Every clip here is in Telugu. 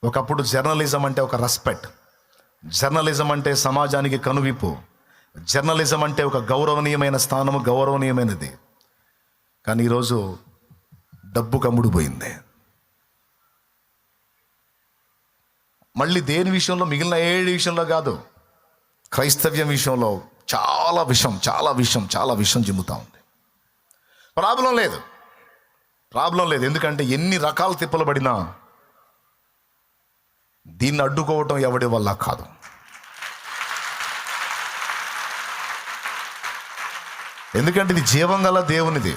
ఒకప్పుడు జర్నలిజం అంటే ఒక రెస్పెక్ట్, జర్నలిజం అంటే సమాజానికి కనువిప్పు, జర్నలిజం అంటే ఒక గౌరవనీయమైన స్థానము, గౌరవనీయమైనది. కానీ ఈరోజు డబ్బు కమ్ముడుపోయింది. మళ్ళీ దేని విషయంలో, మిగిలిన ఏ విషయంలో కాదు, క్రైస్తవ్యం విషయంలో చాలా విషం జిమ్ముతా ఉంది. ప్రాబ్లం లేదు. ఎందుకంటే ఎన్ని రకాల తిప్పలు పడినా దీన్ని అడ్డుకోవటం ఎవడి వల్ల కాదు. ఎందుకంటే ఇది జీవం గల దేవునిది.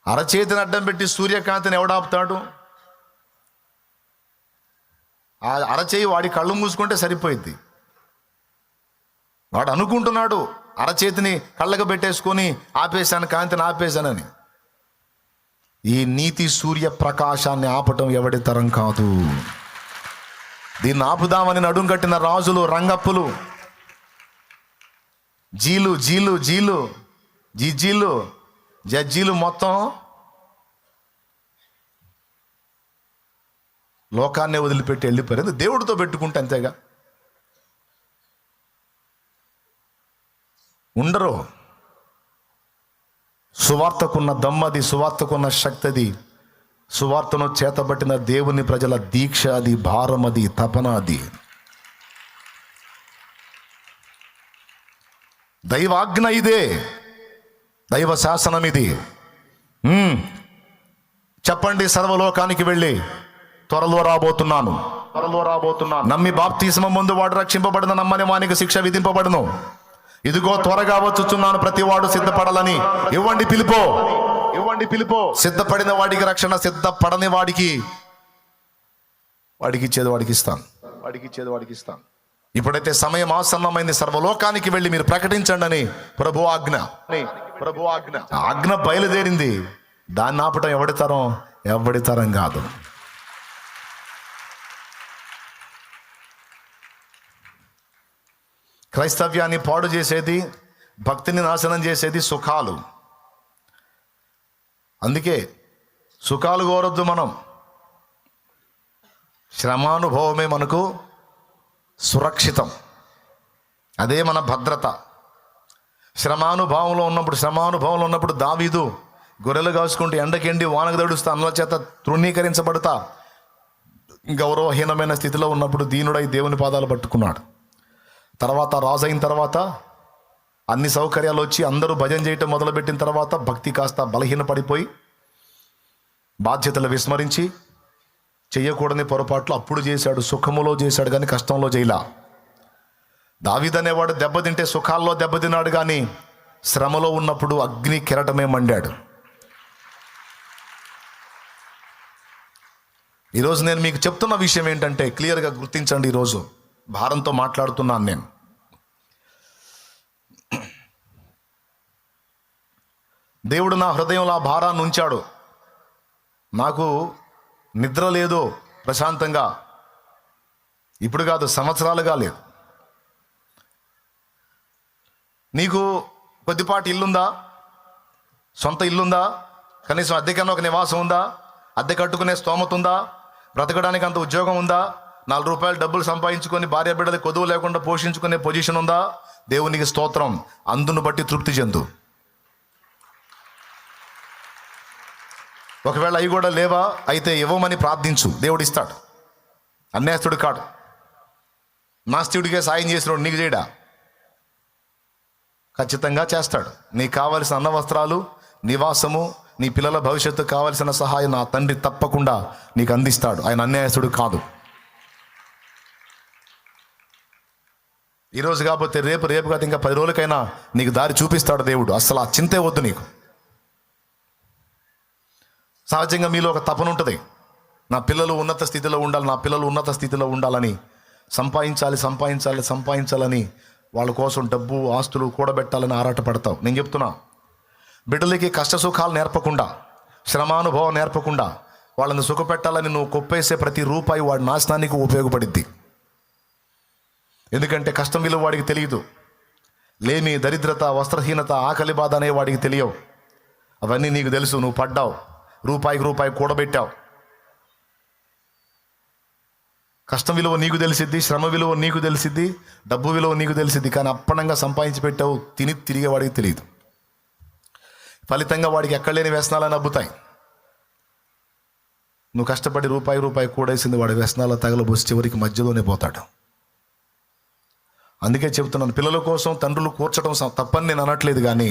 అరచేతిని అడ్డం పెట్టి సూర్యకాంతిని ఎవడాపుతాడు? ఆ అరచేయి వాడి కళ్ళు మూసుకుంటే సరిపోయింది. వాడు అనుకుంటున్నాడు అరచేతిని కళ్ళకు పెట్టేసుకొని ఆపేశాను, కాంతిని ఆపేశానని. ఈ నీతి సూర్య ప్రకాశాన్ని ఆపటం ఎవడి తరం కాదు. దీన్ని ఆపుదామని నడుం కట్టిన రాజులు, రంగప్పులు, జీలు జడ్జీలు మొత్తం లోకాన్నే వదిలిపెట్టి వెళ్ళిపోయారు. దేవుడితో పెట్టుకుంటే అంతేగా, ఉండరు. సువార్తకున్న దమ్మది, సువార్తకున్న శక్తిది, సువార్తను చేతబట్టిన దేవుని ప్రజల దీక్ష అది, భారం అది, తపన అది. దైవాజ్ఞ ఇదే, దైవ శాసనం ఇది. చెప్పండి సర్వలోకానికి వెళ్ళి త్వరలో రాబోతున్నాను. నమ్మి బాప్తిస్మ ముందు వాడు రక్షింపబడిన, నమ్మని వానికి శిక్ష విధింపబడును. ఇదిగో త్వరగా వచ్చుచున్నాను, ప్రతి వాడు సిద్ధపడాలని. ఇవ్వండి పిలుపో. సిద్ధపడిన వాడికి రక్షణ, సిద్ధపడని వాడికి ఇచ్చేది వాడికి ఇస్తాను. ఇప్పుడైతే సమయం ఆసన్నమైంది, సర్వలోకానికి వెళ్ళి మీరు ప్రకటించండి అని ప్రభు ఆజ్ఞ. ఆజ్ఞ బయలుదేరింది. దాన్ని ఆపటం ఎవడి తరం కాదు. క్రైస్తవ్యాన్ని పాడు చేసేది, భక్తిని నాశనం చేసేది సుఖాలు. అందుకే సుఖాలు కోరొద్దు మనం. శ్రమానుభవమే మనకు సురక్షితం, అదే మన భద్రత. శ్రమానుభవంలో ఉన్నప్పుడు దావీదు గొర్రెలు కాసుకుంటూ ఎండకెండి వానకు దడుస్తా, అన్నుల చేత తృణీకరించబడతా, గౌరవహీనమైన స్థితిలో ఉన్నప్పుడు దీనుడై దేవుని పాదాలు పట్టుకున్నాడు. తర్వాత రాజు అయిన తర్వాత అన్ని సౌకర్యాలు వచ్చి అందరూ భజన చేయటం మొదలుపెట్టిన తర్వాత భక్తి కాస్త బలహీనపడిపోయి బాధ్యతలు విస్మరించి చెయ్యకూడని పొరపాట్లు అప్పుడు చేశాడు. సుఖములో చేశాడు కానీ కష్టంలో చేయలా. దావీదు అనేవాడు దెబ్బతింటే సుఖాల్లో దెబ్బతిన్నాడు కానీ శ్రమలో ఉన్నప్పుడు అగ్ని కెరటమే మండాడు. ఈరోజు నేను మీకు చెప్తున్న విషయం ఏంటంటే క్లియర్గా గుర్తించండి. ఈరోజు భారంతో మాట్లాడుతున్నాను నేను. దేవుడు నా హృదయంలో ఆ భారాన్ని ఉంచాడు. నాకు నిద్ర లేదు ప్రశాంతంగా, ఇప్పుడు కాదు సంవత్సరాలుగా లేదు. నీకు కొద్దిపాటి ఇల్లుందా? సొంత ఇల్లుందా? కనీసం అద్దెకన్నా ఒక నివాసం ఉందా? అద్దె కట్టుకునే స్తోమత ఉందా? బ్రతకడానికి అంత ఉద్యోగం ఉందా? 4 రూపాయలు డబ్బులు సంపాదించుకొని భార్య బిడ్డలు కొదువు లేకుండా పోషించుకునే పొజిషన్ ఉందా? దేవునికి స్తోత్రం. అందును బట్టి తృప్తి చెందు. ఒకవేళ అవి కూడా లేవా, అయితే ఇవ్వమని ప్రార్థించు, దేవుడు ఇస్తాడు. అన్యాస్తుడు కాడు. నాస్తికుడికే సాయం చేసినోడు నీకు చేయడా? ఖచ్చితంగా చేస్తాడు. నీకు కావలసిన అన్న వస్త్రాలు, నివాసము, నీ పిల్లల భవిష్యత్తు కావలసిన సహాయం నా తండ్రి తప్పకుండా నీకు అందిస్తాడు. ఆయన అన్యాయస్తుడు కాదు. ఈరోజు కాకపోతే రేపు కాదు ఇంకా 10 రోజులకైనా నీకు దారి చూపిస్తాడు దేవుడు. అసలు ఆ చింతే వద్దు నీకు. సహజంగా మీలో ఒక తపన ఉంటుంది, నా పిల్లలు ఉన్నత స్థితిలో ఉండాలని. సంపాదించాలని వాళ్ళ కోసం డబ్బు, ఆస్తులు కూడబెట్టాలని ఆరాటపడతావు. నేను చెప్తున్నా, బిడ్డలకి కష్ట సుఖాలు నేర్పకుండా, శ్రమానుభవం నేర్పకుండా వాళ్ళని సుఖపెట్టాలని నువ్వు కొప్పేసే ప్రతి రూపాయి వాడి నాశనానికి ఉపయోగపడిద్ది. ఎందుకంటే కష్టం విలువ వాడికి తెలియదు. లేమి, దరిద్రత, వస్త్రహీనత, ఆకలి బాధ అనే వాడికి తెలియవు. అవన్నీ నీకు తెలుసు. నువ్వు పడ్డావు, రూపాయికి రూపాయి కూడబెట్టావు. కష్టం విలువ నీకు తెలిసిద్ది, శ్రమ విలువ నీకు తెలిసిద్ది, డబ్బు విలువ నీకు తెలిసిద్ది. కానీ అప్పనంగా సంపాదించి పెట్టావు, తిరిగే వాడికి తెలియదు. ఫలితంగా వాడికి ఎక్కడలేని వ్యసనాలని అబ్బుతాయి. నువ్వు కష్టపడి రూపాయి కూడేసింది వాడి వ్యసనాల తగలబోసి చివరికి మధ్యలోనే పోతాడు. అందుకే చెబుతున్నాను, పిల్లల కోసం తండ్రులు కూర్చడం తప్పని నేను అనట్లేదు. కానీ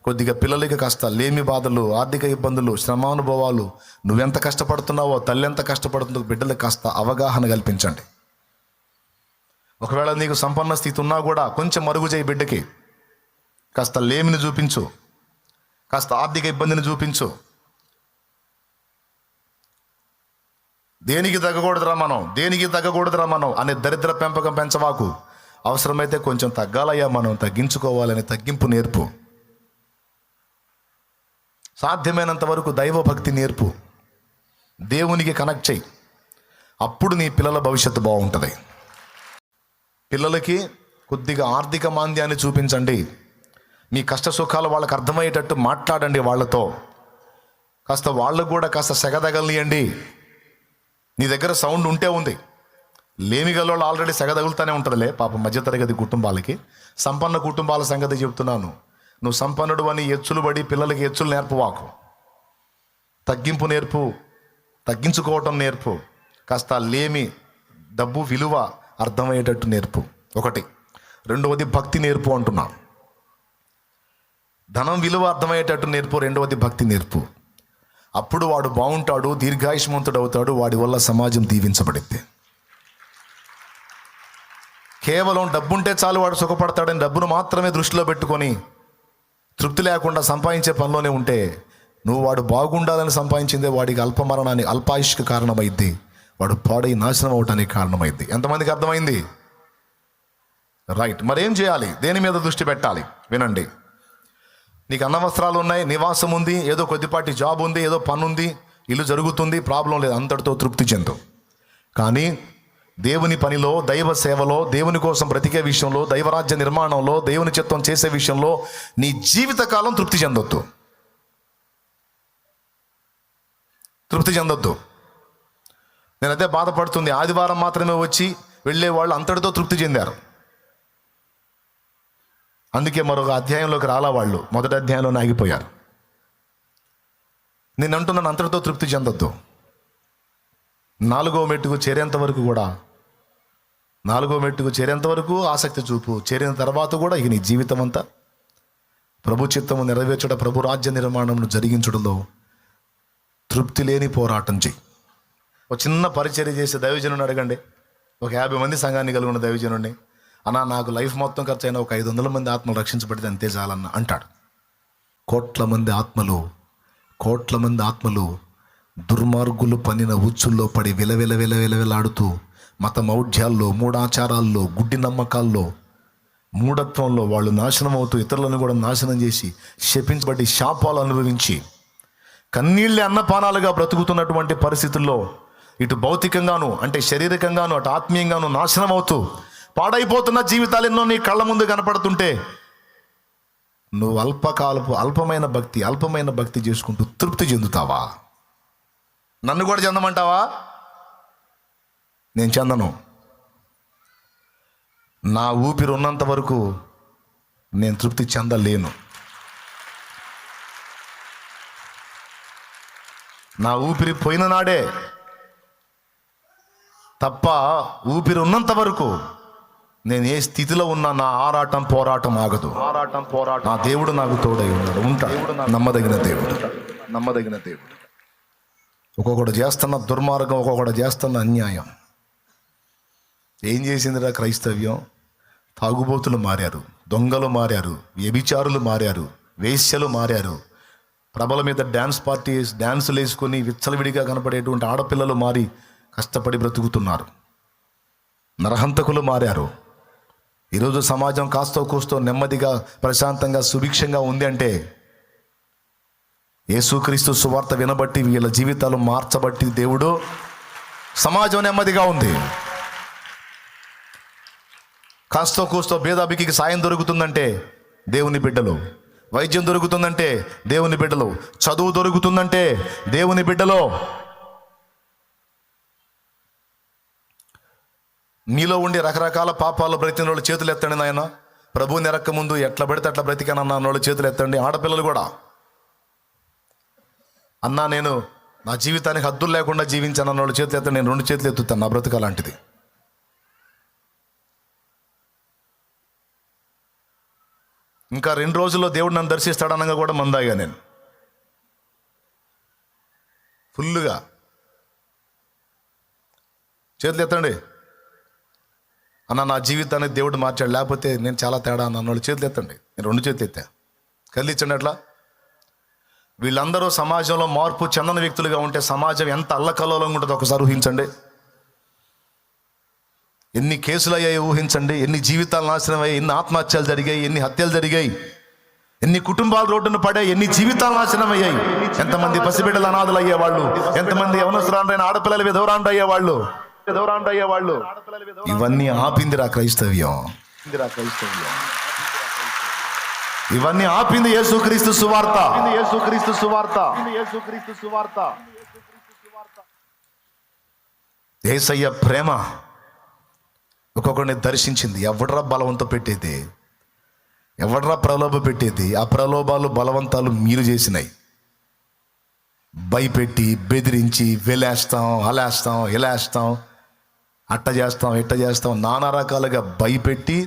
కొద్దిగా పిల్లలకి కాస్త లేమి బాధలు, ఆర్థిక ఇబ్బందులు, శ్రమానుభవాలు, నువ్వెంత కష్టపడుతున్నావో, తల్లి ఎంత కష్టపడుతుందో బిడ్డలకు కాస్త అవగాహన కల్పించండి. ఒకవేళ నీకు సంపన్న స్థితి ఉన్నా కూడా కొంచెం మరుగు చేయి బిడ్డకి. కాస్త లేమిని చూపించు, కాస్త ఆర్థిక ఇబ్బందిని చూపించు. దేనికి తగ్గకూడదురా మనం అనే దరిద్ర పెంపకం పెంచవాకు. అవసరమైతే కొంచెం తగ్గాలయ్యా, మనం తగ్గించుకోవాలని తగ్గింపు నేర్పు. సాధ్యమైనంత వరకు దైవభక్తి నేర్పు, దేవునికి కనెక్ట్ చేయి. అప్పుడు నీ పిల్లల భవిష్యత్తు బాగుంటుంది. పిల్లలకి కొద్దిగా ఆర్థిక మాంద్యాన్ని చూపించండి. మీ కష్ట సుఖాలు వాళ్ళకి అర్థమయ్యేటట్టు మాట్లాడండి వాళ్ళతో. కాస్త వాళ్ళకు కూడా కాస్త సెగదగలియండి. నీ దగ్గర సౌండ్ ఉంటే ఉంది. లేమిగల్లో ఆల్రెడీ సెగ తగులుతూనే ఉంటుందిలే పాపం మధ్యతరగతి కుటుంబాలకి. సంపన్న కుటుంబాల సంగతి చెప్తున్నాను. నువ్వు సంపన్నుడు అని ఎచ్చులు పడి పిల్లలకి ఎచ్చులు నేర్పవాకు. తగ్గింపు నేర్పు, తగ్గించుకోవటం నేర్పు. కాస్త లేమి, డబ్బు విలువ అర్థమయ్యేటట్టు నేర్పు. ఒకటి. రెండవది భక్తి నేర్పు అంటున్నా. ధనం విలువ అర్థమయ్యేటట్టు నేర్పు. రెండవది భక్తి నేర్పు. అప్పుడు వాడు బాగుంటాడు, దీర్ఘాయుష్మంతుడు అవుతాడు. వాడి వల్ల సమాజం దీవించబడింది. కేవలం డబ్బుంటే చాలు వాడు సుఖపడతాడని డబ్బును మాత్రమే దృష్టిలో పెట్టుకొని తృప్తి లేకుండా సంపాదించే పనిలోనే ఉంటే నువ్వు వాడు బాగుండాలని సంపాదించిందే వాడికి అల్పమరణాన్ని, అల్పాయుష్కి కారణమైద్ది. వాడు పాడై నాశనం అవటానికి కారణమైద్ది. ఎంతమందికి అర్థమైంది? రైట్. మరేం చేయాలి? దేని మీద దృష్టి పెట్టాలి? వినండి. నీకు అన్న వస్త్రాలు ఉన్నాయి, నివాసం ఉంది, ఏదో కొద్దిపాటి జాబ్ ఉంది, ఏదో పని ఉంది, ఇల్లు జరుగుతుంది, ప్రాబ్లం లేదు, అంతటితో తృప్తి చెందు. కానీ దేవుని పనిలో, దైవ సేవలో, దేవుని కోసం బ్రతికే విషయంలో, దైవరాజ్య నిర్మాణంలో, దేవుని చిత్తం చేసే విషయంలో నీ జీవితకాలం తృప్తి చెందొద్దు. నేనైతే బాధపడుతుంది. ఆదివారం మాత్రమే వచ్చి వెళ్ళేవాళ్ళు అంతటితో తృప్తి చెందారు. అందుకే మరొక అధ్యాయంలోకి రాలా వాళ్ళు. మొదటి అధ్యాయంలోనే ఆగిపోయారు. నేను అంటున్నాను, అంతటితో తృప్తి చెందొద్దు. 4వ మెట్టుకు చేరేంత వరకు ఆసక్తి చూపు. చేరిన తర్వాత కూడా ఇక నీ జీవితం అంతా ప్రభు చిత్తము నెరవేర్చడం, ప్రభు రాజ్య నిర్మాణంను జరిగించడంలో తృప్తి లేని పోరాటం చేయి. ఒక చిన్న పరిచర్య చేసే దైవజనుని అడగండి. ఒక 50 మంది సంఘాన్ని కలిగి ఉన్న దైవజనుడిని, అన్నా నాకు లైఫ్ మొత్తం ఖర్చు అయినా ఒక 500 మంది ఆత్మలు రక్షించబడితే అంతే చాలన్న అంటాడు. కోట్ల మంది ఆత్మలు దుర్మార్గులు పన్నిన ఉచ్చుల్లో పడి విలవిలాడుతూ మత మౌఢ్యాల్లో, మూఢాచారాల్లో, గుడ్డి నమ్మకాల్లో, మూఢత్వంలో వాళ్ళు నాశనం అవుతూ ఇతరులను కూడా నాశనం చేసి శపించబడి శాపాలు అనుభవించి కన్నీళ్ళే అన్నపానాలుగా బ్రతుకుతున్నటువంటి పరిస్థితుల్లో ఇటు భౌతికంగాను అంటే శారీరకంగాను, అటు ఆత్మీయంగాను నాశనం అవుతూ పాడైపోతున్న జీవితాలు ఎన్నో నీ కళ్ళ ముందు కనపడుతుంటే నువ్వు అల్పమైన భక్తి చేసుకుంటూ తృప్తి చెందుతావా? నన్ను కూడా చెందమంటావా? నేను చెందను. నా ఊపిరి ఉన్నంత వరకు నేను తృప్తి చెందలేను. నా ఊపిరి పోయిన నాడే తప్ప ఊపిరి ఉన్నంత వరకు నేను ఏ స్థితిలో ఉన్నా నా పోరాటం ఆగదు. నా దేవుడు నాకు తోడై ఉంటాడు. నమ్మదగిన దేవుడు. ఒక్కొక్కడు చేస్తున్న దుర్మార్గం, ఒక్కొక్కడు చేస్తున్న అన్యాయం. ఏం చేసిందిరా క్రైస్తవ్యం? తాగుబోతులు మారారు, దొంగలు మారారు, వ్యభిచారులు మారారు, వేశ్యలు మారారు, ప్రభల మీద డ్యాన్సులు వేసుకొని విచ్చలవిడిగా కనపడేటువంటి ఆడపిల్లలు మారి కష్టపడి బ్రతుకుతున్నారు. నరహంతకులు మారారు. ఈరోజు సమాజం కాస్తో కూస్తో నెమ్మదిగా, ప్రశాంతంగా, సుభిక్షంగా ఉంది అంటే యేసుక్రీస్తు సువార్త వినబట్టి, వీళ్ళ జీవితాలు మార్చబట్టి దేవుడు సమాజం నెమ్మదిగా ఉంది. కాస్తో కూస్తో భేదాభికి సాయం దొరుకుతుందంటే దేవుని బిడ్డలు, వైద్యం దొరుకుతుందంటే దేవుని బిడ్డలు, చదువు దొరుకుతుందంటే దేవుని బిడ్డలో. మీలో ఉండి రకరకాల పాపాలు బ్రతికిన వాళ్ళు చేతులు ఎత్తండి నాయన. ప్రభువు నెరక్క ముందు ఎట్లా పడితే అట్లా బ్రతికానన్న వాళ్ళు చేతులు ఎత్తండి. ఆడపిల్లలు కూడా, అన్నా నేను నా జీవితానికి హద్దులు లేకుండా జీవించాను అన్న వాళ్ళు చేతులు ఎత్తండి. నేను 2 చేతులు ఎత్తుతాను, నా బ్రతుకు అలాంటిది. ఇంకా 2 రోజుల్లో దేవుడు నన్ను దర్శిస్తాడనగా కూడా మందాగా నేను ఫుల్లుగా. చేతులు ఎత్తండి. అన్న నా జీవితాన్ని దేవుడు మార్చాడు, లేకపోతే నేను చాలా తేడా అన్న వాళ్ళు చేతులు ఎత్తండి. నేను 2 చేతులు ఎత్తా. కదిలించండి అట్లా. వీళ్ళందరూ సమాజంలో మార్పు చెందని వ్యక్తులుగా ఉంటే సమాజం ఎంత అల్లకల్లోలంగా ఉంటుందో ఒకసారి ఊహించండి. ఎన్ని కేసులు అయ్యాయి ఊహించండి. ఎన్ని జీవితాలు నాశనం అయ్యాయి, ఎన్ని ఆత్మహత్యలు జరిగాయి, ఎన్ని హత్యలు జరిగాయి, ఎన్ని కుటుంబాలు రోడ్డును పడాయి, ఎన్ని జీవితాలు నాశనం అయ్యాయి. ఎంతమంది పసిబిడ్డలు అనాథలు అయ్యేవాళ్ళు, ఎంతమంది యవనస్తురాండ్రైన ఆడపిల్లలు విధవరాండ్రు అయ్యేవాళ్ళు. ఇవన్నీ ఆపిందిరా క్రైస్తవ్యం. ఇవన్నీ ఆపింది యేసుక్రీస్తు సువార్త. యేసయ్య ప్రేమ ఒక్కొక్కరిని దర్శించింది. ఎవడ్రా బలవంతం పెట్టేది, ఎవడ్రా ప్రలోభ పెట్టేది? ఆ ప్రలోభాలు బలవంతాలు మీరు చేసినాయి. భయపెట్టి బెదిరించి వెలేస్తాం, అలేస్తాం, ఇలేస్తాం, అట్ట చేస్తాం, ఇట్ట చేస్తాం, నానా రకాలుగా భయపెట్టి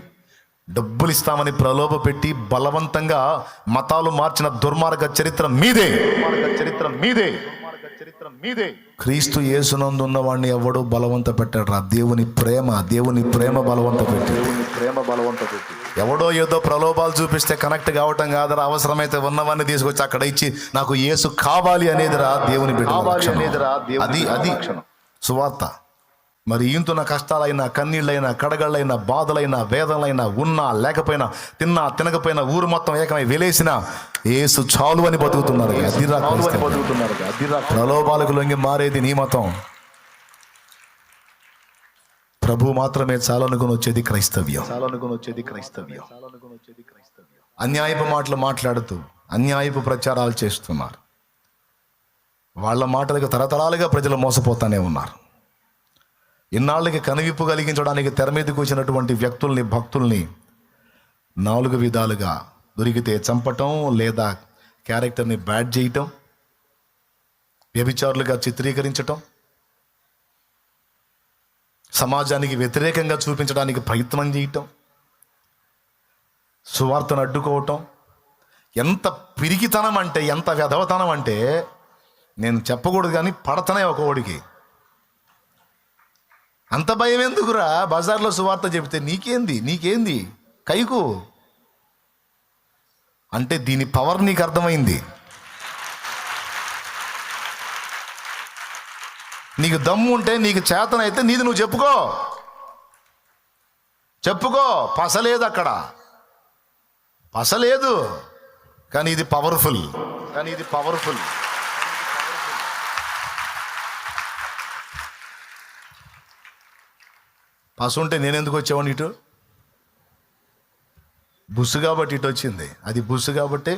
డబ్బులు ఇస్తామని ప్రలోభ పెట్టి బలవంతంగా మతాలు మార్చిన దుర్మార్గ చరిత్ర మీదే. క్రీస్తు యేసునందు ఉన్నవాడిని ఎవడు బలవంత పెట్టాడు రా. దేవుని ప్రేమ బలవంత పెట్టి. ఎవడో ఏదో ప్రలోభాలు చూపిస్తే కనెక్ట్ కావటం కాదురా. అవసరమైతే ఉన్నవాడిని తీసుకొచ్చి అక్కడ ఇచ్చి నాకు యేసు కావాలి అనేది రా దేవుని బిడ్డ. అది సువార్త. మరి ఈంతున్న కష్టాలైనా, కన్నీళ్ళైనా, కడగళ్ళైనా, బాధలైనా, వేదనలైనా, ఉన్నా లేకపోయినా, తిన్నా తినకపోయినా, ఊరు మొత్తం ఏకమై వెలేసిన యేసు చాలు అని బతుకుతున్నారు. ప్రలోభాలకు లొంగి మారేది నీ మతం. ప్రభు మాత్రమే చాలనుకుని వచ్చేది క్రైస్తవ్యం. అన్యాయపు మాటలు మాట్లాడుతూ అన్యాయపు ప్రచారాలు చేస్తున్నారు. వాళ్ళ మాటలకు తరతరాలుగా ప్రజలు మోసపోతానే ఉన్నారు. ఇన్నాళ్ళకి కనువిప్పు కలిగించడానికి తెర మీదకి వచ్చినటువంటి వ్యక్తుల్ని, భక్తుల్ని 4 విధాలుగా దొరికితే చంపటం, లేదా క్యారెక్టర్ని బ్యాడ్ చేయటం, వ్యభిచారులుగా చిత్రీకరించటం, సమాజానికి వ్యతిరేకంగా చూపించడానికి ప్రయత్నం చేయటం, సువార్తను అడ్డుకోవటం. ఎంత పిరికితనం అంటే, ఎంత వెధవతనం అంటే నేను చెప్పకూడదు, కానీ పడతనే ఒక ఓడికి. అంత భయం ఎందుకురా? బజార్లో సువార్త చెబితే నీకేంది కైకు అంటే దీని పవర్ నీకు అర్థమైంది. నీకు దమ్ము ఉంటే, నీకు చేతనైతే నీది నువ్వు చెప్పుకో. పసలేదు అక్కడ, పసలేదు, కానీ ఇది పవర్ఫుల్. పసు ఉంటే నేనెందుకు వచ్చేవాడిని ఇటు? బుస్సు కాబట్టి ఇటు వచ్చింది. అది బుస్సు కాబట్టి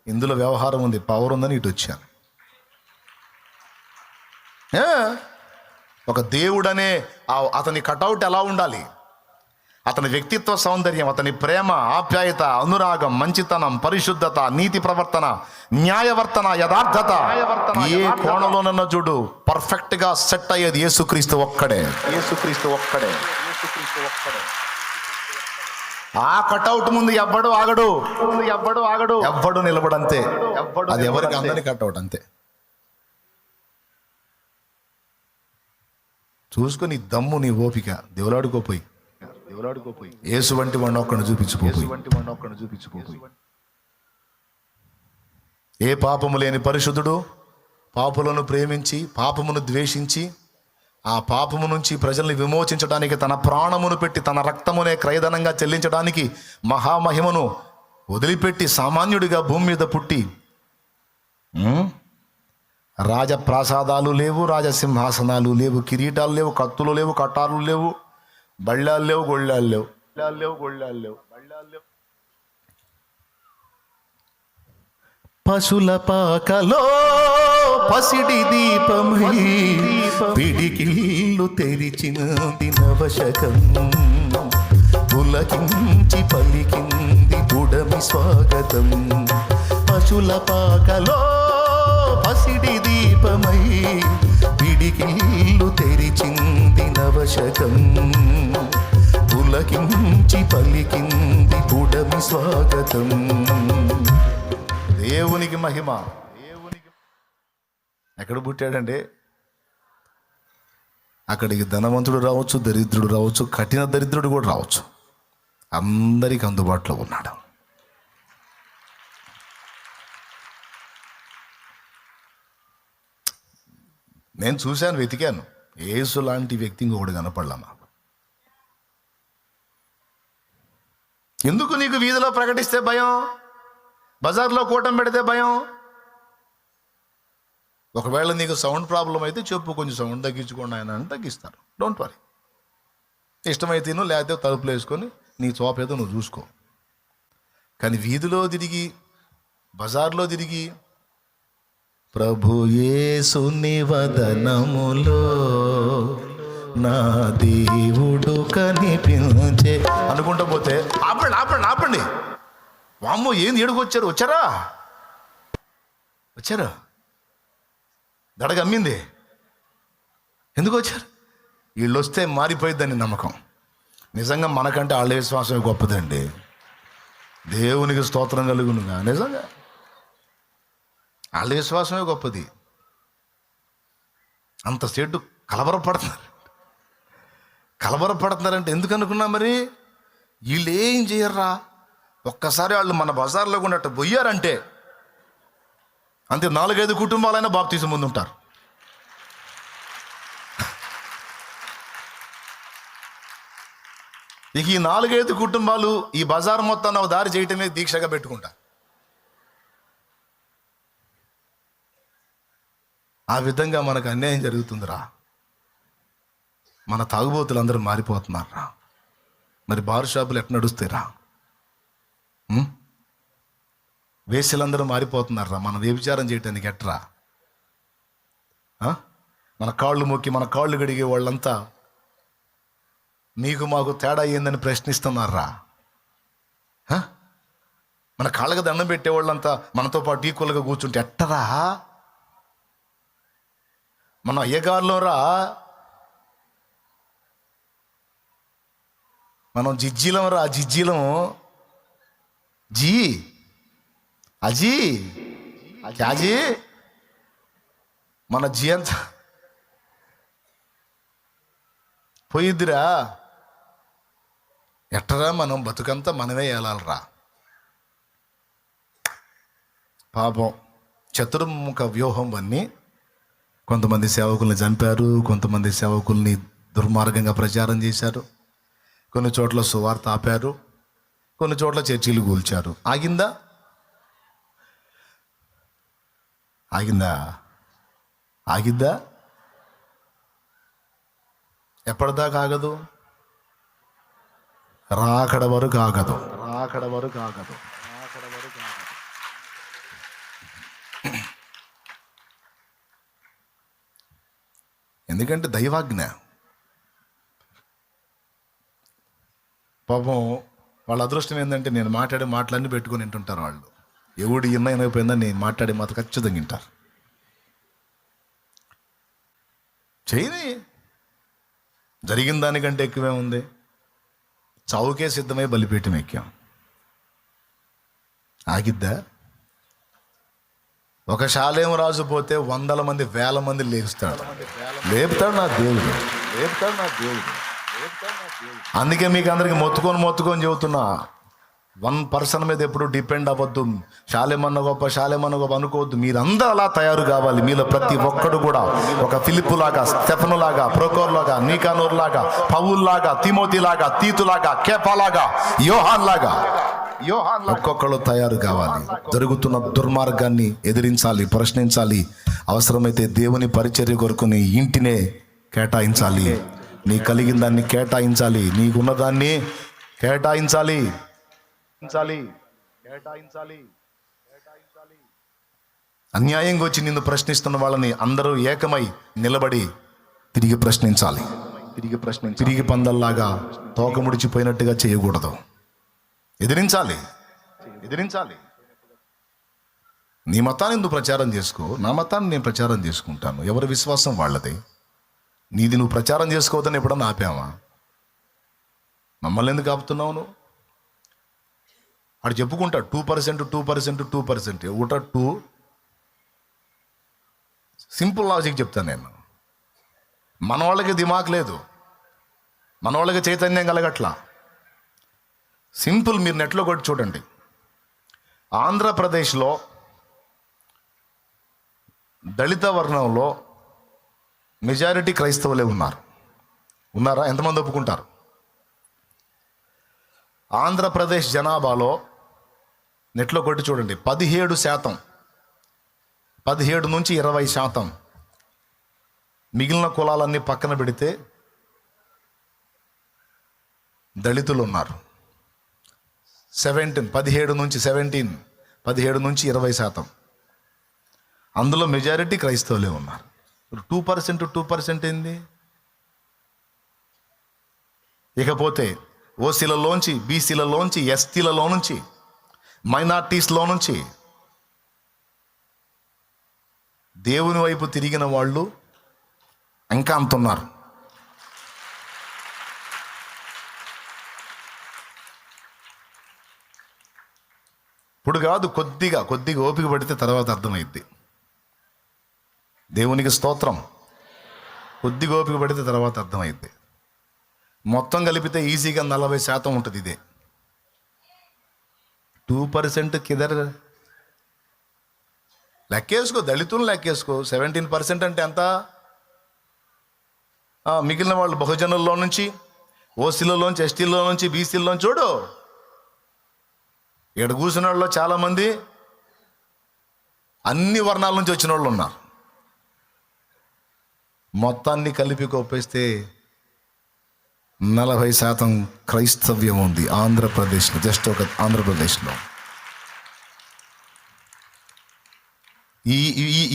ఇందులో వ్యవహారం ఉంది, పవర్ ఉందని ఇటు వచ్చాను. ఒక దేవుడనే అతని కటౌట్ ఎలా ఉండాలి? అతని వ్యక్తిత్వ సౌందర్యం, అతని ప్రేమ, ఆప్యాయత, అనురాగం, మంచితనం, పరిశుద్ధత, నీతి ప్రవర్తన, న్యాయవర్తన, యథార్థత, ఏ కోణంలోనన్నా చూడు పర్ఫెక్ట్గా సెట్ అయ్యేది యేసుక్రీస్తు ఒక్కడే. ఆ కటౌట్ ముందు ఎవ్వడు ఆగడు, ఎవ్వడు నిలబడంతే. అది ఎవరికి అందరి కటౌట్ అంతే. చూసుకొని దమ్ము, నీ ఓపిక దేవులాడుకోపోయి యేసు వంటి వాడిని ఒక్కడిని చూపించుకోపోయి. ఏ పాపము లేని పరిశుద్ధుడు పాపులను ప్రేమించి పాపమును ద్వేషించి ఆ పాపము నుంచి ప్రజల్ని విమోచించడానికి తన ప్రాణమును పెట్టి తన రక్తమునే క్రయధనంగా చెల్లించడానికి మహామహిమను వదిలిపెట్టి సామాన్యుడిగా భూమి మీద పుట్టి, రాజప్రాసాదాలు లేవు, రాజసింహాసనాలు లేవు, కిరీటాలు లేవు, కత్తులు లేవు, కటార్లు లేవు, బళ్ళాలు లేవు, గొళ్ళాలు లేవు, పశుల పాకలో పసిడి దీపమై పిడికిళ్ళు తెరిచినది నవశకం, పులకించి పలికింది పుడమి స్వాగతం. పశుల పాకలో పసిడి దీపమై పిడికిళ్ళు తెరిచింది నవశకం, పులకించి పలికింది పుడమి స్వాగతం. దేవునికి మహిమ. ఎక్కడ పుట్టాడంటే అక్కడికి ధనవంతుడు రావచ్చు, దరిద్రుడు రావచ్చు, కఠిన దరిద్రుడు కూడా రావచ్చు, అందరికి అందుబాటులో ఉన్నాడు. నేను చూశాను, వెతికాను, యేసు లాంటి వ్యక్తి ఇంకొకటి కనపడలా నాకు. ఎందుకు నీకు వీధిలో ప్రకటిస్తే భయం, బజార్లో కూటం పెడితే భయం? ఒకవేళ నీకు సౌండ్ ప్రాబ్లం అయితే చెప్పు, కొంచెం సౌండ్ తగ్గించుకోండి ఆయన అని తగ్గిస్తారు. Don't worry. ఇష్టమైతే నువ్వు, లేకపోతే తలుపులు వేసుకొని నీ చోప ఏదో నువ్వు చూసుకో. కానీ వీధిలో తిరిగి, బజార్లో తిరిగి ప్రభు యేసుని వదనములో నా దేవుడు కనిపించే అనుకుంటా పోతే ఆపండి ఆపండి ఆపండి. వామ్మో, ఏంది ఏడుకొచ్చారు? వచ్చారా? దడగమ్మింది. ఎందుకు వచ్చారు? వీళ్ళు వస్తే మారిపోయిద్దని నమ్మకం. నిజంగా మనకంటే వాళ్ళ విశ్వాసమే గొప్పదండి. దేవునికి స్తోత్రం కలుగునుగా. నిజంగా వాళ్ళ విశ్వాసమే గొప్పది. అంతసేటు కలవరపడుతున్నారంటే ఎందుకు అనుకున్నా మరి? వీళ్ళు ఏం చేయర్రా, ఒక్కసారి వాళ్ళు మన బజార్లో కూడా అట్ట పోయారంటే అంతే, 4-5 కుటుంబాలైనా బాప్తీసం ముందు ఉంటారు. ఇక ఈ 4-5 కుటుంబాలు ఈ బజార్ మొత్తాన్ని దారి చేయటమే దీక్షగా పెట్టుకుంటారు. ఆ విధంగా మనకు అన్యాయం జరుగుతుందిరా. మన తాగుబోతులు అందరూ మారిపోతున్నారా. మరి బార్ షాపులు ఎట్లా నడుస్తాయిరా? వేశ్యలందరూ మారిపోతున్నారా. మనం వ్యభిచారం చేయటానికి ఎట్రా? మన కాళ్ళు మొక్కి మన కాళ్ళు గడిగే వాళ్ళంతా మీకు మాకు తేడా ఏందని ప్రశ్నిస్తున్నారా. మన కాళ్ళకు దండం పెట్టేవాళ్ళంతా మనతో పాటు ఈక్వల్గా కూర్చుంటే ఎట్టరా? మన అయ్యగారులో రా, మనం జిజ్జీలం రా, జిజ్జీలం జీ అజీ క్యాజీ మన జీ అంత పోయిద్దిరా. ఎట్టరా? మనం బతుకంతా మనమే ఏలాలరా. పాపం చతుర్ముఖ వ్యూహం అన్నీ కొంతమంది సేవకుల్ని చంపారు, కొంతమంది సేవకుల్ని దుర్మార్గంగా ప్రచారం చేశారు, కొన్ని చోట్ల సువార్త ఆపారు, కొన్ని చోట్ల చర్చీలు కూల్చారు. ఆగిందా? ఎప్పటిదాకా ఆగదు? రాకడ వరకు ఆగదు. ఎందుకంటే దైవాజ్ఞ. పాపం వాళ్ళ అదృష్టం ఏంటంటే నేను మాట్లాడే మాటలన్నీ పెట్టుకుని వింటుంటారు వాళ్ళు. ఎవడు ఇన్నైపోయిందా నేను మాట్లాడే మాట ఖచ్చితంగా వింటారు. చేయని జరిగిన దానికంటే ఎక్కువే ఉంది. చావుకే సిద్ధమై బలిపీఠం ఎక్కాం. ఆగిద్దా? ఒక శాలేం రాజు పోతే 100 మంది 1000 మంది లేపుతాడు నా దేవుడు. అందుకే మీకు అందరికి మొత్తుకొని చెబుతున్నా, 1 పర్సన్ మీద ఎప్పుడు డిపెండ్ అవ్వద్దు. శాలేమన్న గొప్ప అనుకోవద్దు. మీరందరూ అలా తయారు కావాలి. మీలో ప్రతి ఒక్కడు కూడా ఒక ఫిలిప్పు లాగా, స్టెఫను లాగా, ప్రొకోర్ లాగా, నీకానోర్ లాగా, పౌల్ లాగా, తిమోతి లాగా, తీతు లాగా, కేఫా లాగా, యోహాన్ లాగా ఒక్కొక్కరు తయారు కావాలి. జరుగుతున్న దుర్మార్గాన్ని ఎదిరించాలి, ప్రశ్నించాలి. అవసరమైతే దేవుని పరిచర్య కొరకు నీ ఇంటినే కేటాయించాలి. నీ కలిగిన దాన్ని కేటాయించాలి. నీకున్న దాన్ని కేటాయించాలి. అన్యాయంగా వచ్చి నిన్ను ప్రశ్నిస్తున్న వాళ్ళని అందరూ ఏకమై నిలబడి తిరిగి ప్రశ్నించాలి. తిరిగి పందల్లాగా తోక ముడిచిపోయినట్టుగా చేయకూడదు. ఎదిరించాలి. నీ మతాన్ని నువ్వు ప్రచారం చేసుకో, నా మతాన్ని నేను ప్రచారం చేసుకుంటాను. ఎవరి విశ్వాసం వాళ్ళది. నీది నువ్వు ప్రచారం చేసుకోవద్దని ఎప్పుడన్నా ఆపామా? మమ్మల్ని ఎందుకు ఆపుతున్నావు నువ్వు? వాడు చెప్పుకుంటా 2% ఒకట 2. సింపుల్ లాజిక్ చెప్తాను నేను. మన వాళ్ళకి దిమాగ్ లేదు, మన వాళ్ళకి చైతన్యం కలగట్లా. సింపుల్, మీరు నెట్లో కొట్టి చూడండి. ఆంధ్రప్రదేశ్లో దళిత వర్ణంలో మెజారిటీ క్రైస్తవులే ఉన్నారా? ఎంతమంది ఒప్పుకుంటారు? ఆంధ్రప్రదేశ్ జనాభాలో నెట్లో కొట్టి చూడండి, 17% 17 నుంచి 20%. మిగిలిన కులాలన్నీ పక్కన పెడితే దళితులు ఉన్నారు. 17 నుంచి 20%. అందులో మెజారిటీ క్రైస్తవులే ఉన్నారు. 2% ఏంది? ఇకపోతే ఓసీలలోంచి, బీసీలలోంచి, ఎస్టీలలో నుంచి, మైనార్టీస్లో నుంచి దేవుని వైపు తిరిగిన వాళ్ళు ఇంకా అంతున్నారు. ఇప్పుడు కాదు, కొద్దిగా ఓపిక పడితే తర్వాత అర్థమైద్ది. దేవునికి స్తోత్రం. కొద్దిగా ఓపిక పడితే తర్వాత అర్థమైద్ది. మొత్తం కలిపితే ఈజీగా 40% ఉంటుంది. ఇదే 2% కిదర్ లెక్కేసుకో, దళితులు లెక్కేసుకో. 17% అంటే ఎంత? మిగిలిన వాళ్ళు బహుజనుల్లో నుంచి, ఓసీలలోంచి, ఎస్టీల్లో నుంచి, బీసీల్లో చూడు. ఇక్కడ కూర్చున్న వాళ్ళు చాలామంది అన్ని వర్ణాల నుంచి వచ్చిన వాళ్ళు ఉన్నారు. మొత్తాన్ని కలిపి కొప్పేస్తే 40% క్రైస్తవ్యం ఉంది ఆంధ్రప్రదేశ్లో. జస్ట్ ఒక ఆంధ్రప్రదేశ్లో.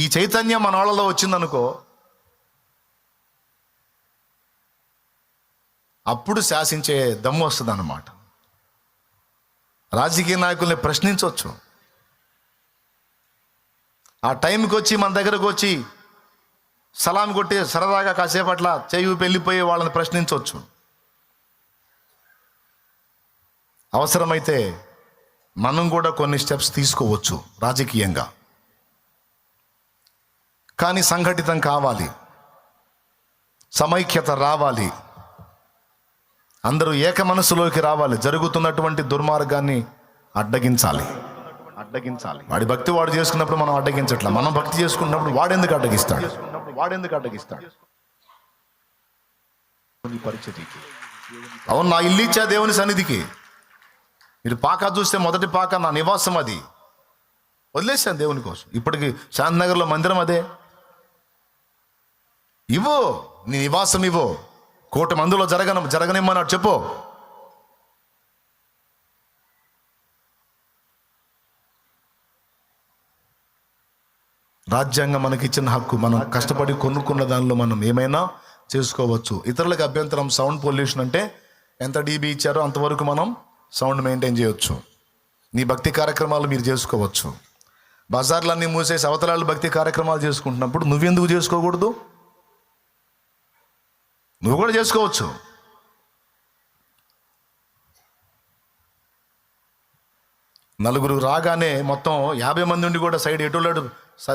ఈ చైతన్యం మన వాళ్ళలో వచ్చిందనుకో, అప్పుడు శాసించే దమ్ము వస్తుంది అన్నమాట. రాజకీయ నాయకుల్ని ప్రశ్నించవచ్చు. ఆ టైంకి వచ్చి మన దగ్గరకు వచ్చి సలాం కొట్టి సరదాగా కాసేపట్ల చేయి వెళ్ళిపోయి వాళ్ళని ప్రశ్నించవచ్చు. అవసరమైతే మనం కూడా కొన్ని స్టెప్స్ తీసుకోవచ్చు రాజకీయంగా. కానీ సంఘటితం కావాలి, సమైక్యత రావాలి, అందరూ ఏక మనసులోకి రావాలి. జరుగుతున్నటువంటి దుర్మార్గాన్ని అడ్డగించాలి. వాడి భక్తి వాడు చేసుకున్నప్పుడు మనం అడ్డగించట్లా. మనం భక్తి చేసుకున్నప్పుడు వాడెందుకు అడ్డగిస్తాడు? అవును, నా ఇల్లు ఇచ్చా దేవుని సన్నిధికి. మీరు పాక చూస్తే మొదటి పాక నా నివాసం, అది వదిలేసాను దేవుని కోసం. ఇప్పటికి శాంతినగర్లో మందిరం అదే. ఇవ్వు, నీ నివాసం ఇవ్వు. 1,000,000 మందిలో జరగనిమ్మన్నాడు చెప్పు. రాజ్యాంగం మనకిచ్చిన హక్కు. మనం కష్టపడి కొనుక్కున్న దానిలో మనం ఏమైనా చేసుకోవచ్చు. ఇతరులకు అభ్యంతరం. సౌండ్ పొల్యూషన్ అంటే ఎంత డీబీ ఇచ్చారో అంతవరకు మనం సౌండ్ మెయింటైన్ చేయవచ్చు. నీ భక్తి కార్యక్రమాలు మీరు చేసుకోవచ్చు. బజార్లన్నీ మూసేసి అవతలాలు భక్తి కార్యక్రమాలు చేసుకుంటున్నప్పుడు నువ్వెందుకు చేసుకోకూడదు? నువ్వు కూడా చేసుకోవచ్చు. నలుగురు రాగానే మొత్తం 50 మంది ఉండి కూడా సైడ్ ఎటులాడు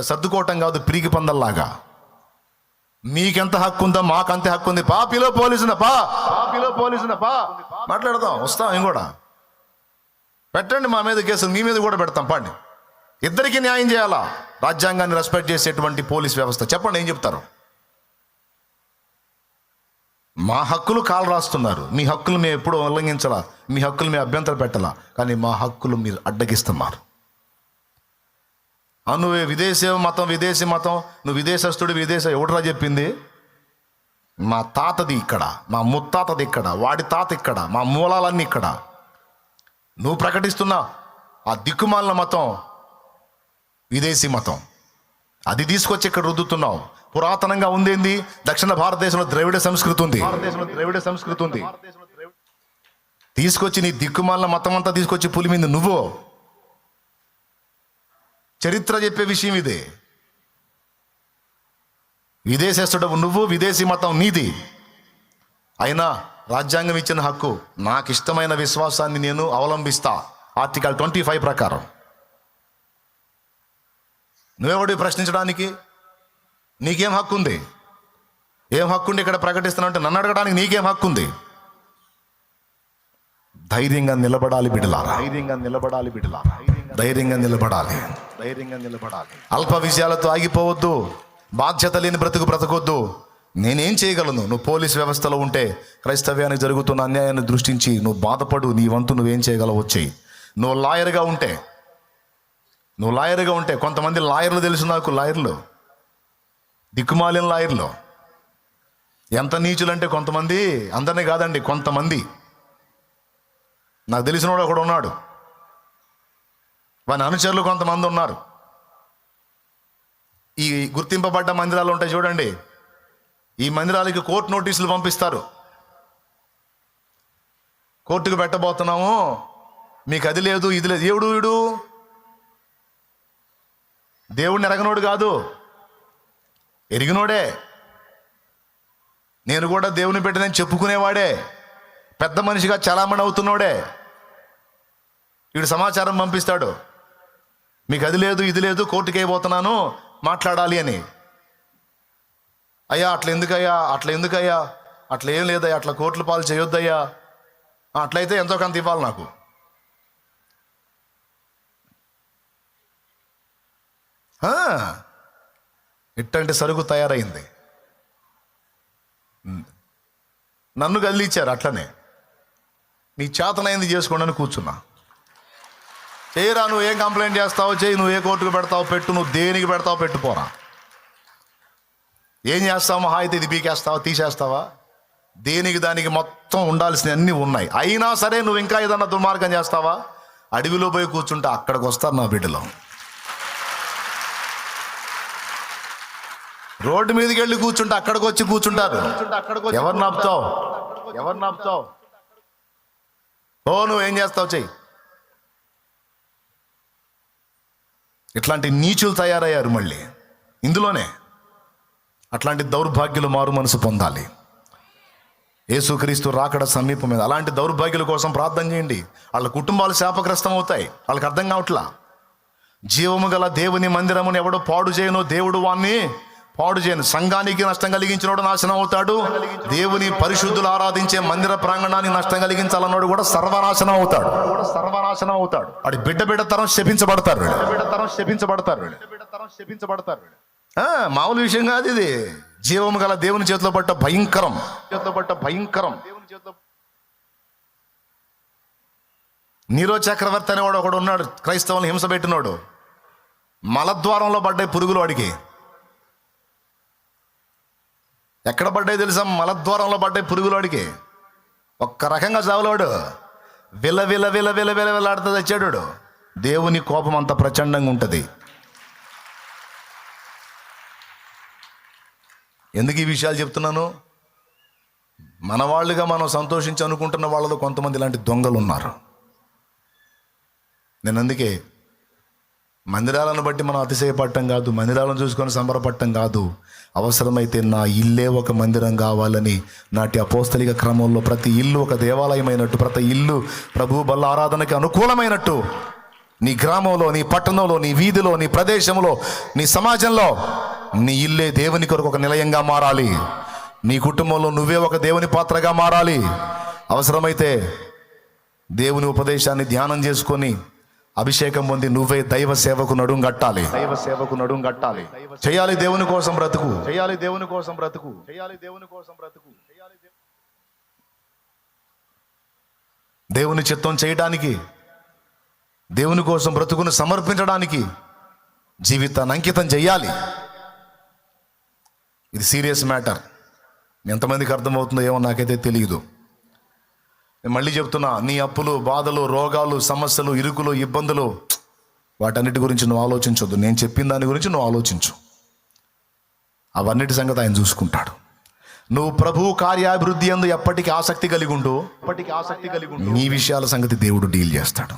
సర్దుకోవటం కాదు, పిరికి పందల్లాగా. మీకెంత హక్కు ఉందా, మాకంతే హక్కు ఉంది. పాపిలో పోలీసున పా మాట్లాడదాం, వస్తాం. ఏం కూడా పెట్టండి, మా మీద కేసులు, మీ మీద కూడా పెడతాం. పండి, ఇద్దరికి న్యాయం చేయాలా. రాజ్యాంగాన్ని రెస్పెక్ట్ చేసేటువంటి పోలీస్ వ్యవస్థ. చెప్పండి, ఏం చెప్తారు? మా హక్కులు కాలు రాస్తున్నారు. మీ హక్కులు మేము ఎప్పుడు ఉల్లంఘించాలా, మీ హక్కులు మేము అభ్యంతరం పెట్టాలా, కానీ మా హక్కులు మీరు అడ్డగిస్తున్నారు. నువ్వు విదేశీ మతం, నువ్వు విదేశస్తుడు, ఎవడరా చెప్పింది? మా తాతది ఇక్కడ, మా ముత్తాతది ఇక్కడ, వాడి తాత ఇక్కడ, మా మూలాలన్నీ ఇక్కడ. నువ్వు ప్రకటిస్తున్న ఆ దిక్కుమాలిన మతం విదేశీ మతం. అది తీసుకొచ్చి ఇక్కడ రుద్దుతున్నావు. పురాతనంగా ఉందేంది? దక్షిణ భారతదేశంలో ద్రవిడ సంస్కృతి ఉంది. తీసుకొచ్చి నీ దిక్కుమాల మతం అంతా తీసుకొచ్చి పులిమింది నువ్వు. చరిత్ర చెప్పే విషయం ఇదే. విదేశస్తుడవు నువ్వు, విదేశీ మతం నీది. అయినా రాజ్యాంగం ఇచ్చిన హక్కు, నాకు ఇష్టమైన విశ్వాసాన్ని నేను అవలంబిస్తా, ఆర్టికల్ 25 ప్రకారం. నువ్వెవడు ప్రశ్నించడానికి? నీకేం హక్కు ఉంది? ఏం హక్కు ఉంది ఇక్కడ ప్రకటిస్తున్నావు అంటే? నన్ను అడగడానికి నీకేం హక్కు ఉంది? ధైర్యంగా నిలబడాలి బిడ్డలారా, ధైర్యంగా నిలబడాలి. అల్ప విషయాలతో ఆగిపోవద్దు. బాధ్యత లేని బ్రతకొద్దు. నేనేం చేయగలను? నువ్వు పోలీస్ వ్యవస్థలో ఉంటే క్రైస్తవ్యానికి జరుగుతున్న అన్యాయాన్ని దృష్టించి నువ్వు బాధపడు. నీ వంతు నువ్వేం చేయగలవు వచ్చేయి. నువ్వు లాయర్గా ఉంటే కొంతమంది లాయర్లు తెలుసు నాకు. లాయర్లు దిక్కుమాలిన లాయర్లు ఎంత నీచులంటే, కొంతమంది, అందరినీ కాదండి, కొంతమంది. నాకు తెలిసినోడు ఒకడు ఉన్నాడు, వాని అనుచరులు కొంతమంది ఉన్నారు. ఈ గుర్తింపబడ్డ మందిరాలు ఉంటాయి చూడండి, ఈ మందిరాలకి కోర్టు నోటీసులు పంపిస్తారు. కోర్టుకు పెట్టబోతున్నాము, మీకు అది లేదు ఇది లేదు. వీడు దేవుడిని ఎరగనోడు కాదు, ఎరిగినోడే. నేను కూడా దేవుని పెట్టినని చెప్పుకునేవాడే, పెద్ద మనిషిగా చలామణి అవుతున్నోడే. వీడు సమాచారం పంపిస్తాడు, మీకు అది లేదు ఇది లేదు, కోర్టుకి అయిపోతున్నాను, మాట్లాడాలి అని. అయ్యా అట్లా ఎందుకయ్యా, అట్లా ఏం లేదయ్యా, అట్లా కోర్టుల పాలు చేయొద్దయ్యా. అట్లయితే ఎంతో కొంత ఇవ్వాలి నాకు. ఇట్టంటి సరుకు తయారైంది. నన్ను కదిలిచ్చారు అట్లనే. నీ చేతనైంది చేసుకోండి అని కూర్చున్నా. చేయరా, నువ్వు ఏం కంప్లైంట్ చేస్తావో చేయి, నువ్వు ఏ కోర్టుకు పెడతావు పెట్టు, నువ్వు దేనికి పెడతావు పెట్టుపోరా. ఏం చేస్తావు? మహా అయితే ఇది పీకేస్తావా, తీసేస్తావా? దేనికి దానికి మొత్తం ఉండాల్సినవి అన్నీ ఉన్నాయి. అయినా సరే నువ్వు ఇంకా ఏదన్నా దుర్మార్గం చేస్తావా? అడవిలో పోయి కూర్చుంటే అక్కడికి వస్తారు నా బిడ్డలో. రోడ్డు మీదకి వెళ్ళి కూర్చుంటే అక్కడికి వచ్చి కూర్చుంటారు. ఎవరు నాపుతావు? ఓ నువ్వేం చేస్తావు చెయ్యి. ఇట్లాంటి నీచులు తయారయ్యారు మళ్ళీ ఇందులోనే. అట్లాంటి దౌర్భాగ్యులు మారు మనసు పొందాలి. యేసుక్రీస్తు రాకడ సమీపమైంది. అలాంటి దౌర్భాగ్యుల కోసం ప్రార్థన చేయండి. వాళ్ళ కుటుంబాలు శాపగ్రస్తం అవుతాయి. వాళ్ళకి అర్థం కావట్లా. జీవము గల దేవుని మందిరమును ఎవడు పాడు చేయను, దేవుడు వాణ్ణి పాడు చేయను. సంఘానికి నష్టం కలిగించినోడు నాశనం అవుతాడు. దేవుని పరిశుద్ధులు ఆరాధించే మందిర ప్రాంగణానికి నష్టం కలిగించాలన్నాడు కూడా సర్వనాశనం అవుతాడు. వాడి బిడ్డ తరం శపించబడతారు. మామూలు విషయం కాదు ఇది. జీవము గల దేవుని చేతిలో పట్ట భయంకరం. నీరో చక్రవర్తి అనేవాడు ఒకడు ఉన్నాడు, క్రైస్తవులను హింస పెట్టినోడు. మలద్వారంలో పడ్డాయి పురుగులు వాడికి. ఎక్కడ పడ్డాయి తెలుసా? మలద్వారంలో పడ్డాయి పురుగులు వాడికి. ఒక్క రకంగా చావులాడు విల తెచ్చాడు. దేవుని కోపం అంత ప్రచండంగా ఉంటుంది. ఎందుకు ఈ విషయాలు చెప్తున్నాను? మన వాళ్ళుగా మనం సంతోషించి అనుకుంటున్న వాళ్ళలో కొంతమంది ఇలాంటి దొంగలు ఉన్నారు. నేను అందుకే మందిరాలను బట్టి మనం అతిశయపడటం కాదు, మందిరాలను చూసుకొని సంబరపడటం కాదు. అవసరమైతే నా ఇల్లే ఒక మందిరం కావాలని నాటి అపోస్తలిక క్రమంలో ప్రతి ఇల్లు ఒక దేవాలయమైనట్టు, ప్రతి ఇల్లు ప్రభు బల్ల ఆరాధనకి అనుకూలమైనట్టు నీ గ్రామంలో, నీ పట్టణంలో, నీ వీధిలో, నీ ప్రదేశంలో, నీ సమాజంలో నీ ఇల్లే దేవుని కొరకు ఒక నిలయంగా మారాలి. నీ కుటుంబంలో నువ్వే ఒక దేవుని పాత్రగా మారాలి. అవసరమైతే దేవుని ఉపదేశాన్ని ధ్యానం చేసుకొని అభిషేకం పొంది నువ్వే దైవ సేవకు నడుం కట్టాలి. చేయాలి దేవుని కోసం బ్రతుకు. దేవుని చిత్తం చేయడానికి, దేవుని కోసం బ్రతుకును సమర్పించడానికి జీవితాన్ని అంకితం చెయ్యాలి. ఇది సీరియస్ మ్యాటర్. ఎంతమందికి అర్థమవుతుందో ఏమో నాకైతే తెలియదు. నేను మళ్ళీ చెప్తున్నా, నీ అప్పులు, బాధలు, రోగాలు, సమస్యలు, ఇరుకులు, ఇబ్బందులు, వాటన్నిటి గురించి నువ్వు ఆలోచించొద్దు. నేను చెప్పిన దాని గురించి నువ్వు ఆలోచించు. అవన్నిటి సంగతి ఆయన చూసుకుంటాడు. నువ్వు ప్రభు కార్యాభివృద్ధి యందు ఎప్పటికీ ఆసక్తి కలిగి ఉండు, నీ విషయాల సంగతి దేవుడు డీల్ చేస్తాడు.